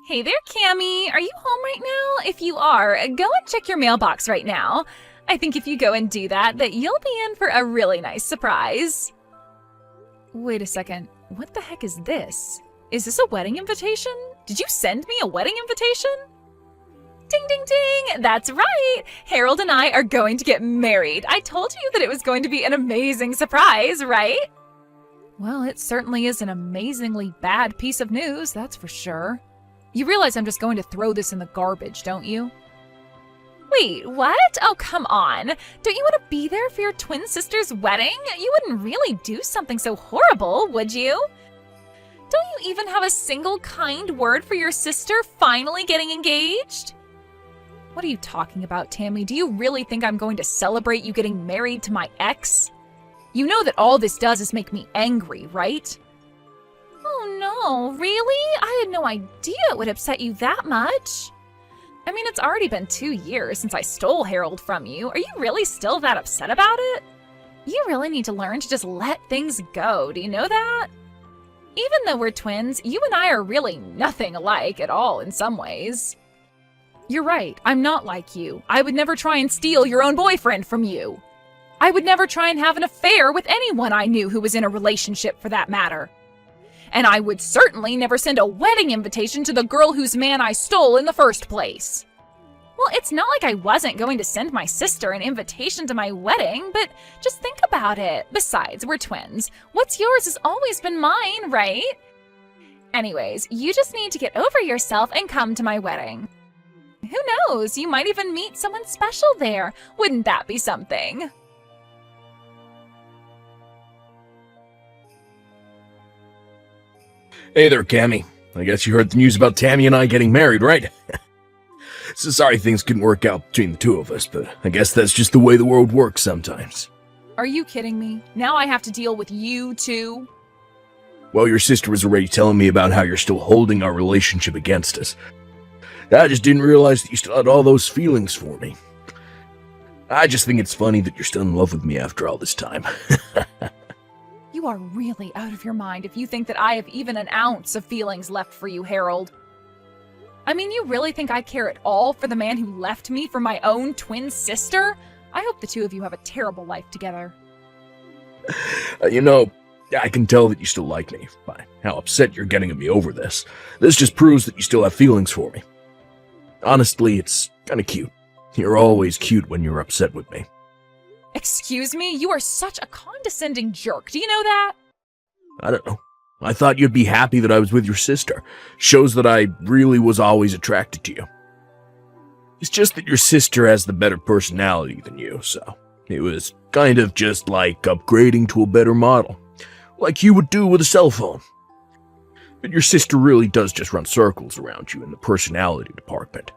Hey there, Cammy. Are you home right now? If you are, go and check your mailbox right now. I think if you go and do that, you'll be in for a really nice surprise. Wait a second. What the heck is this? Is this a wedding invitation? Did you send me a wedding invitation? Ding, ding, ding! That's right! Harold and I are going to get married. I told you that it was going to be an amazing surprise, right? Well, it certainly is an amazingly bad piece of news, that's for sure. You realize I'm just going to throw this in the garbage, don't you? Wait, what? Oh, come on. Don't you want to be there for your twin sister's wedding? You wouldn't really do something so horrible, would you? Don't you even have a single kind word for your sister finally getting engaged? What are you talking about, Tammy? Do you really think I'm going to celebrate you getting married to my ex? You know that all this does is make me angry, right? Oh no, really? I had no idea it would upset you that much. I mean, it's already been 2 years since I stole Harold from you. Are you really still that upset about it? You really need to learn to just let things go, do you know that? Even though we're twins, you and I are really nothing alike at all in some ways. You're right, I'm not like you. I would never try and steal your own boyfriend from you. I would never try and have an affair with anyone I knew who was in a relationship for that matter. And I would certainly never send a wedding invitation to the girl whose man I stole in the first place. Well, it's not like I wasn't going to send my sister an invitation to my wedding, but just think about it. Besides, we're twins. What's yours has always been mine, right? Anyways, you just need to get over yourself and come to my wedding. Who knows? You might even meet someone special there. Wouldn't that be something? Hey there, Cammy. I guess you heard the news about Tammy and I getting married, right? So sorry things couldn't work out between the two of us, but I guess that's just the way the world works sometimes. Are you kidding me? Now I have to deal with you too? Well, your sister was already telling me about how you're still holding our relationship against us. I just didn't realize that you still had all those feelings for me. I just think it's funny that you're still in love with me after all this time. You are really out of your mind if you think that I have even an ounce of feelings left for you, Harold. I mean, you really think I care at all for the man who left me for my own twin sister? I hope the two of you have a terrible life together. I can tell that you still like me by how upset you're getting at me over this. This just proves that you still have feelings for me. Honestly, it's kind of cute. You're always cute when you're upset with me. Excuse me? You are such a condescending jerk. Do you know that? I don't know. I thought you'd be happy that I was with your sister. Shows that I really was always attracted to you. It's just that your sister has the better personality than you, so it was kind of just like upgrading to a better model. Like you would do with a cell phone. But your sister really does just run circles around you in the personality department.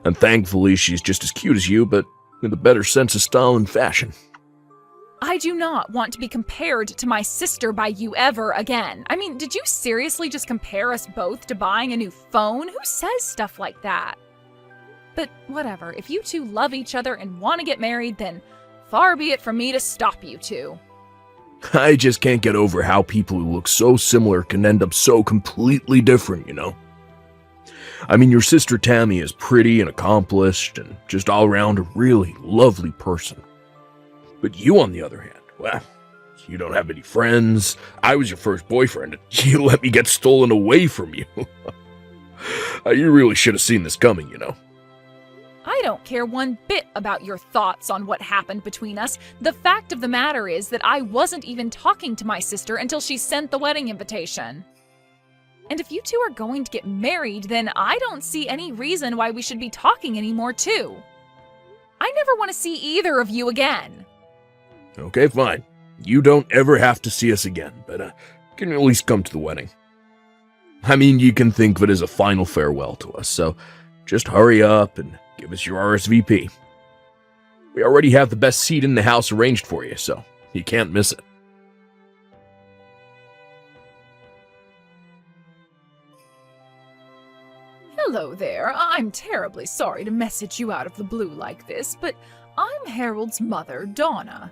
And thankfully she's just as cute as you, but with a better sense of style and fashion. I do not want to be compared to my sister by you ever again. I mean, did you seriously just compare us both to buying a new phone? Who says stuff like that? But whatever, if you two love each other and want to get married, then far be it from me to stop you two. I just can't get over how people who look so similar can end up so completely different, you know? I mean, your sister Tammy is pretty and accomplished and just all around a really lovely person. But you, on the other hand, well, you don't have any friends. I was your first boyfriend, and you let me get stolen away from you. You really should have seen this coming, you know. I don't care one bit about your thoughts on what happened between us. The fact of the matter is that I wasn't even talking to my sister until she sent the wedding invitation. And if you two are going to get married, then I don't see any reason why we should be talking anymore, too. I never want to see either of you again. Okay, fine. You don't ever have to see us again, but can you at least come to the wedding? I mean, you can think of it as a final farewell to us, so just hurry up and give us your RSVP. We already have the best seat in the house arranged for you, so you can't miss it. Hello there. I'm terribly sorry to message you out of the blue like this, but I'm Harold's mother, Donna.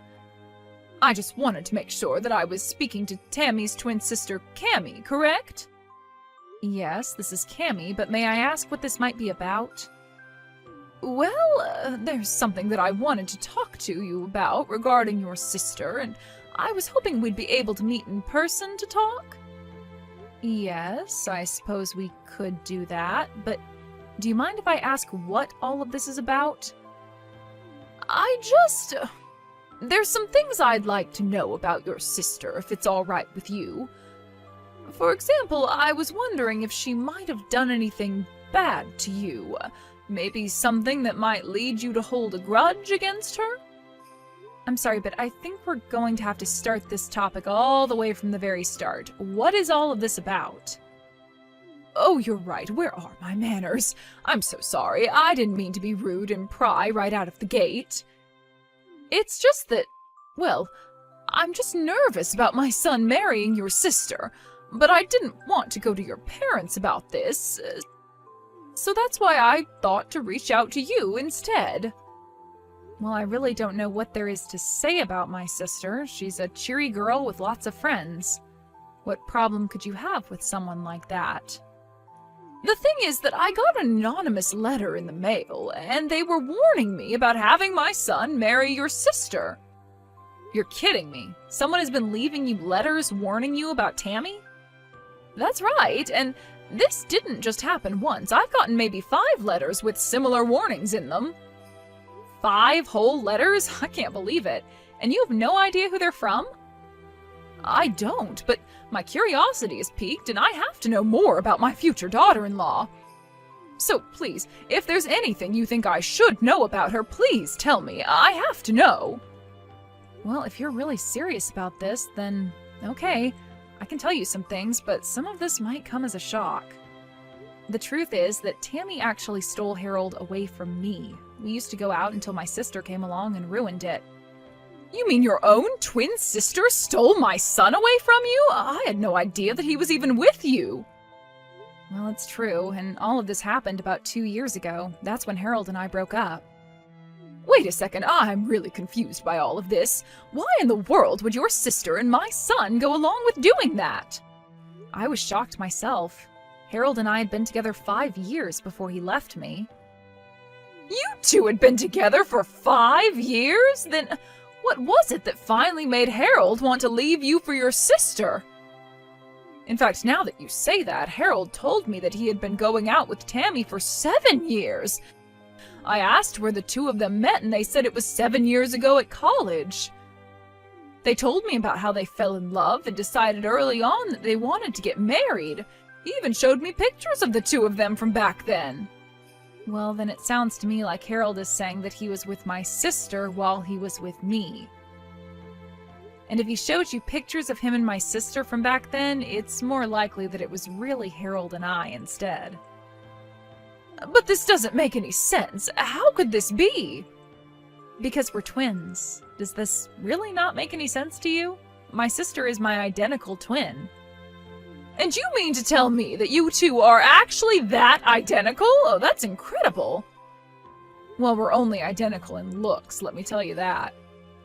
I just wanted to make sure that I was speaking to Tammy's twin sister, Cammy, correct? Yes, this is Cammy, but may I ask what this might be about? Well, there's something that I wanted to talk to you about regarding your sister, and I was hoping we'd be able to meet in person to talk. Yes, I suppose we could do that, but do you mind if I ask what all of this is about? There's some things I'd like to know about your sister, if it's all right with you. For example, I was wondering if she might have done anything bad to you. Maybe something that might lead you to hold a grudge against her? I'm sorry, but I think we're going to have to start this topic all the way from the very start. What is all of this about? Oh, you're right. Where are my manners? I'm so sorry. I didn't mean to be rude and pry right out of the gate. It's just that, well, I'm just nervous about my son marrying your sister, but I didn't want to go to your parents about this, so that's why I thought to reach out to you instead. Well, I really don't know what there is to say about my sister. She's a cheery girl with lots of friends. What problem could you have with someone like that? The thing is that I got an anonymous letter in the mail, and they were warning me about having my son marry your sister. You're kidding me. Someone has been leaving you letters warning you about Tammy? That's right, and this didn't just happen once. I've gotten maybe 5 letters with similar warnings in them. 5 whole letters? I can't believe it. And you have no idea who they're from? I don't, but my curiosity is piqued and I have to know more about my future daughter-in-law. So please, if there's anything you think I should know about her, please tell me. I have to know. Well, if you're really serious about this, then okay. I can tell you some things, but some of this might come as a shock. The truth is that Tammy actually stole Harold away from me. We used to go out until my sister came along and ruined it. You mean your own twin sister stole my son away from you? I had no idea that he was even with you. Well, it's true, and all of this happened about 2 years ago. That's when Harold and I broke up. Wait a second, I'm really confused by all of this. Why in the world would your sister and my son go along with doing that? I was shocked myself. Harold and I had been together 5 years before he left me. You two had been together for 5 years? Then what was it that finally made Harold want to leave you for your sister? In fact, now that you say that, Harold told me that he had been going out with Tammy for 7 years. I asked where the two of them met, and they said it was 7 years ago at college. They told me about how they fell in love and decided early on that they wanted to get married. He even showed me pictures of the two of them from back then. Well, then it sounds to me like Harold is saying that he was with my sister while he was with me. And if he showed you pictures of him and my sister from back then, it's more likely that it was really Harold and I instead. But this doesn't make any sense. How could this be? Because we're twins. Does this really not make any sense to you? My sister is my identical twin. And you mean to tell me that you two are actually that identical? Oh, that's incredible. Well, we're only identical in looks, let me tell you that.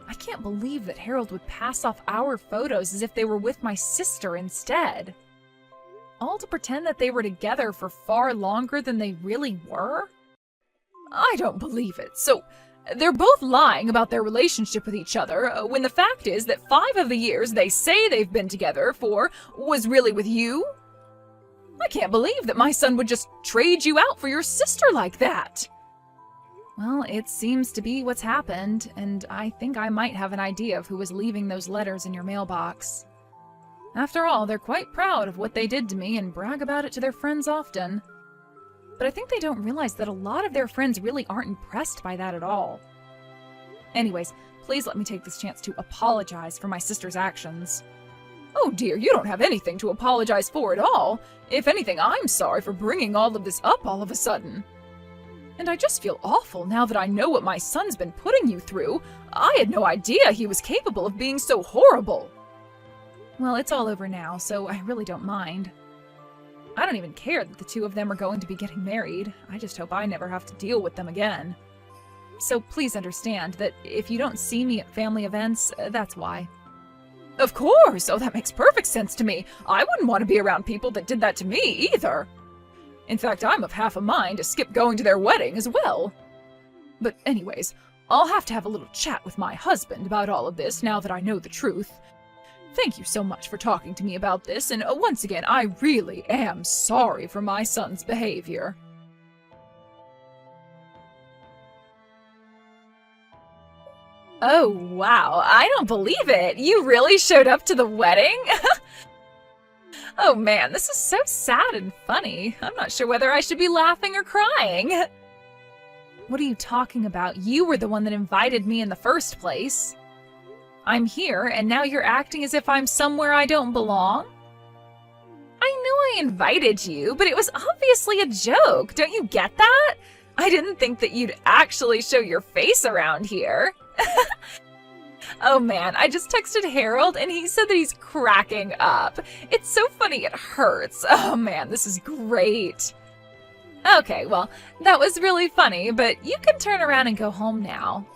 I can't believe that Harold would pass off our photos as if they were with my sister instead. All to pretend that they were together for far longer than they really were? I don't believe it. So, they're both lying about their relationship with each other, when the fact is that 5 of the years they say they've been together for was really with you? I can't believe that my son would just trade you out for your sister like that. Well, it seems to be what's happened, and I think I might have an idea of who was leaving those letters in your mailbox. After all, they're quite proud of what they did to me and brag about it to their friends often. But I think they don't realize that a lot of their friends really aren't impressed by that at all. Anyways, please let me take this chance to apologize for my sister's actions. Oh dear, you don't have anything to apologize for at all. If anything, I'm sorry for bringing all of this up all of a sudden. And I just feel awful now that I know what my son's been putting you through. I had no idea he was capable of being so horrible. Well, it's all over now, so I really don't mind. I don't even care that the two of them are going to be getting married. I just hope I never have to deal with them again. So please understand that if you don't see me at family events, that's why. Of course! Oh, that makes perfect sense to me. I wouldn't want to be around people that did that to me, either. In fact, I'm of half a mind to skip going to their wedding as well. But anyways, I'll have to have a little chat with my husband about all of this now that I know the truth. Thank you so much for talking to me about this, and once again, I really am sorry for my son's behavior. Oh, wow, I don't believe it! You really showed up to the wedding? Oh man, this is so sad and funny. I'm not sure whether I should be laughing or crying. What are you talking about? You were the one that invited me in the first place. I'm here, and now you're acting as if I'm somewhere I don't belong? I know I invited you, but it was obviously a joke. Don't you get that? I didn't think that you'd actually show your face around here. Oh man, I just texted Harold and he said that he's cracking up. It's so funny it hurts. Oh man, this is great. Okay, well, that was really funny, but you can turn around and go home now.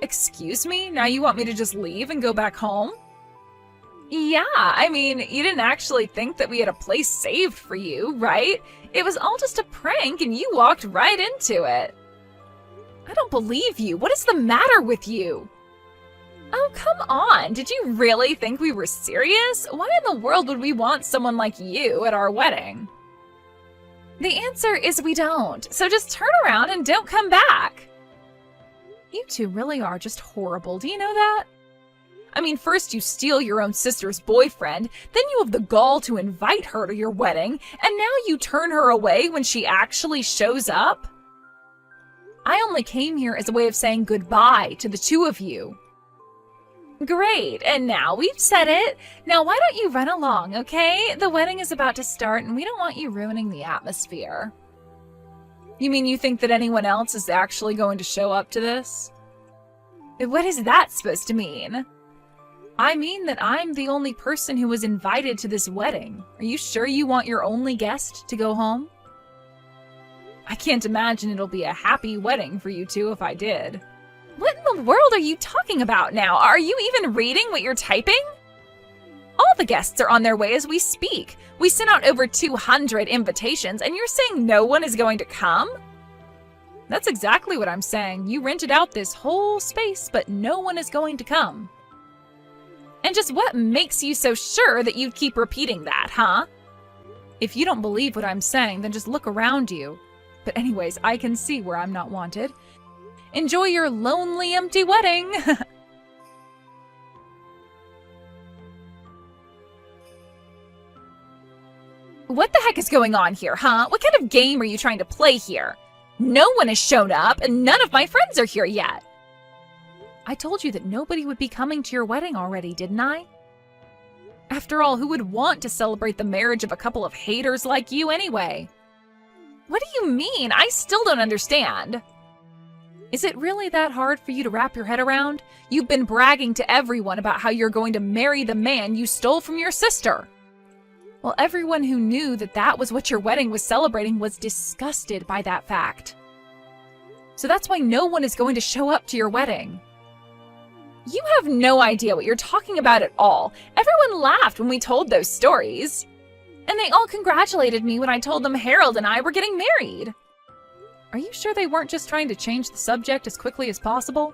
Excuse me? Now you want me to just leave and go back home? Yeah, I mean, you didn't actually think that we had a place saved for you, right? It was all just a prank and you walked right into it. I don't believe you. What is the matter with you? Oh, come on. Did you really think we were serious? Why in the world would we want someone like you at our wedding? The answer is we don't. So just turn around and don't come back. You two really are just horrible. Do you know that? I mean, first you steal your own sister's boyfriend, then you have the gall to invite her to your wedding, and now you turn her away when she actually shows up? I only came here as a way of saying goodbye to the two of you. Great, and now we've said it. Now why don't you run along, okay? The wedding is about to start and we don't want you ruining the atmosphere. You mean you think that anyone else is actually going to show up to this? What is that supposed to mean? I mean that I'm the only person who was invited to this wedding. Are you sure you want your only guest to go home? I can't imagine it'll be a happy wedding for you two if I did. What in the world are you talking about now? Are you even reading what you're typing? All the guests are on their way as we speak. We sent out over 200 invitations and you're saying no one is going to come? That's exactly what I'm saying. You rented out this whole space, but no one is going to come. And just what makes you so sure that you'd keep repeating that, huh? If you don't believe what I'm saying, then just look around you. But anyways, I can see where I'm not wanted. Enjoy your lonely, empty wedding! What the heck is going on here, huh? What kind of game are you trying to play here? No one has shown up, and none of my friends are here yet. I told you that nobody would be coming to your wedding already, didn't I? After all, who would want to celebrate the marriage of a couple of haters like you anyway? What do you mean? I still don't understand. Is it really that hard for you to wrap your head around? You've been bragging to everyone about how you're going to marry the man you stole from your sister. Well, everyone who knew that that was what your wedding was celebrating was disgusted by that fact. So that's why no one is going to show up to your wedding. You have no idea what you're talking about at all. Everyone laughed when we told those stories. And they all congratulated me when I told them Harold and I were getting married. Are you sure they weren't just trying to change the subject as quickly as possible?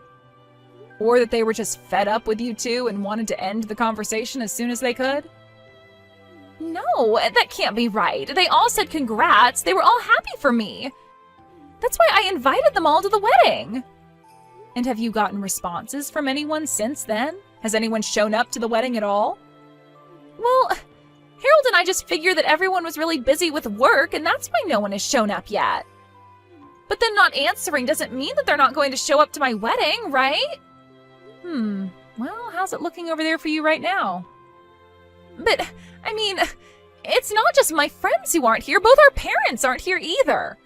Or that they were just fed up with you two and wanted to end the conversation as soon as they could? No, that can't be right. They all said congrats. They were all happy for me. That's why I invited them all to the wedding. And have you gotten responses from anyone since then? Has anyone shown up to the wedding at all? Well, Harold and I just figured that everyone was really busy with work, and that's why no one has shown up yet. But then not answering doesn't mean that they're not going to show up to my wedding, right? Well, how's it looking over there for you right now? But, I mean, it's not just my friends who aren't here. Both our parents aren't here either.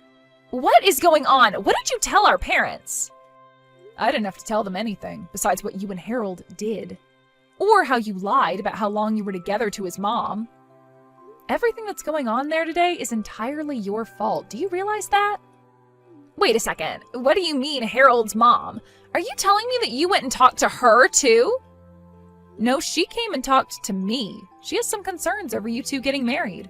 What is going on? What did you tell our parents? I didn't have to tell them anything besides what you and Harold did. Or how you lied about how long you were together to his mom. Everything that's going on there today is entirely your fault. Do you realize that? Wait a second. What do you mean, Harold's mom? Are you telling me that you went and talked to her, too? No, she came and talked to me. She has some concerns over you two getting married.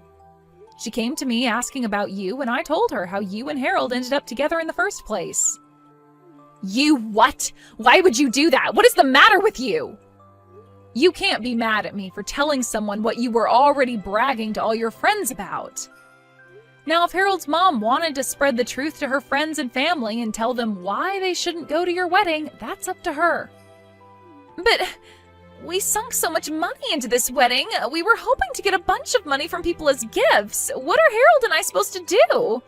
She came to me asking about you, and I told her how you and Harold ended up together in the first place. You what? Why would you do that? What is the matter with you? You can't be mad at me for telling someone what you were already bragging to all your friends about. Now, if Harold's mom wanted to spread the truth to her friends and family and tell them why they shouldn't go to your wedding, that's up to her. But we sunk so much money into this wedding. We were hoping to get a bunch of money from people as gifts. What are Harold and I supposed to do?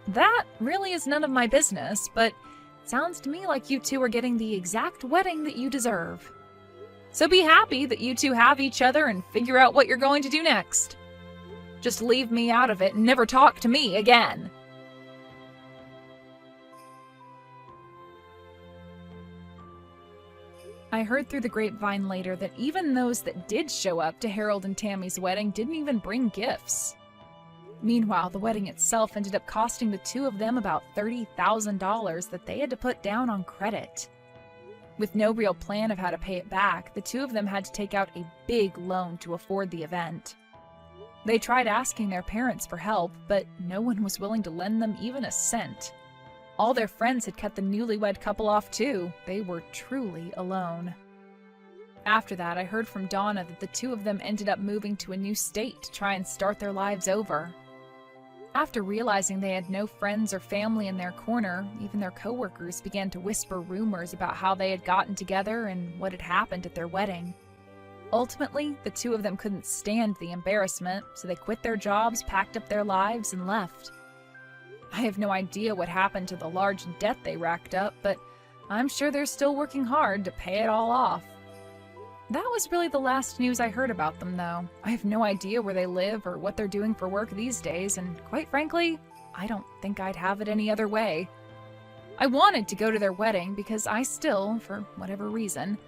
That really is none of my business, but it sounds to me like you two are getting the exact wedding that you deserve. So be happy that you two have each other and figure out what you're going to do next. Just leave me out of it and never talk to me again. I heard through the grapevine later that even those that did show up to Harold and Tammy's wedding didn't even bring gifts. Meanwhile, the wedding itself ended up costing the two of them about $30,000 that they had to put down on credit. With no real plan of how to pay it back, the two of them had to take out a big loan to afford the event. They tried asking their parents for help, but no one was willing to lend them even a cent. All their friends had cut the newlywed couple off too. They were truly alone. After that, I heard from Donna that the two of them ended up moving to a new state to try and start their lives over. After realizing they had no friends or family in their corner, even their coworkers began to whisper rumors about how they had gotten together and what had happened at their wedding. Ultimately, the two of them couldn't stand the embarrassment, so they quit their jobs, packed up their lives, and left. I have no idea what happened to the large debt they racked up, but I'm sure they're still working hard to pay it all off. That was really the last news I heard about them, though. I have no idea where they live or what they're doing for work these days, and quite frankly, I don't think I'd have it any other way. I wanted to go to their wedding because I still, for whatever reason,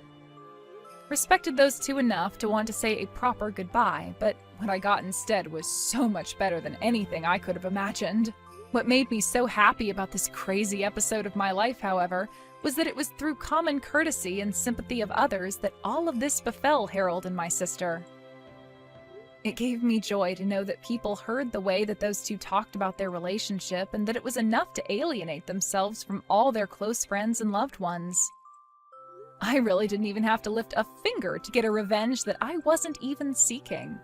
respected those two enough to want to say a proper goodbye, but what I got instead was so much better than anything I could have imagined. What made me so happy about this crazy episode of my life, however, was that it was through common courtesy and sympathy of others that all of this befell Harold and my sister. It gave me joy to know that people heard the way that those two talked about their relationship and that it was enough to alienate themselves from all their close friends and loved ones. I really didn't even have to lift a finger to get a revenge that I wasn't even seeking.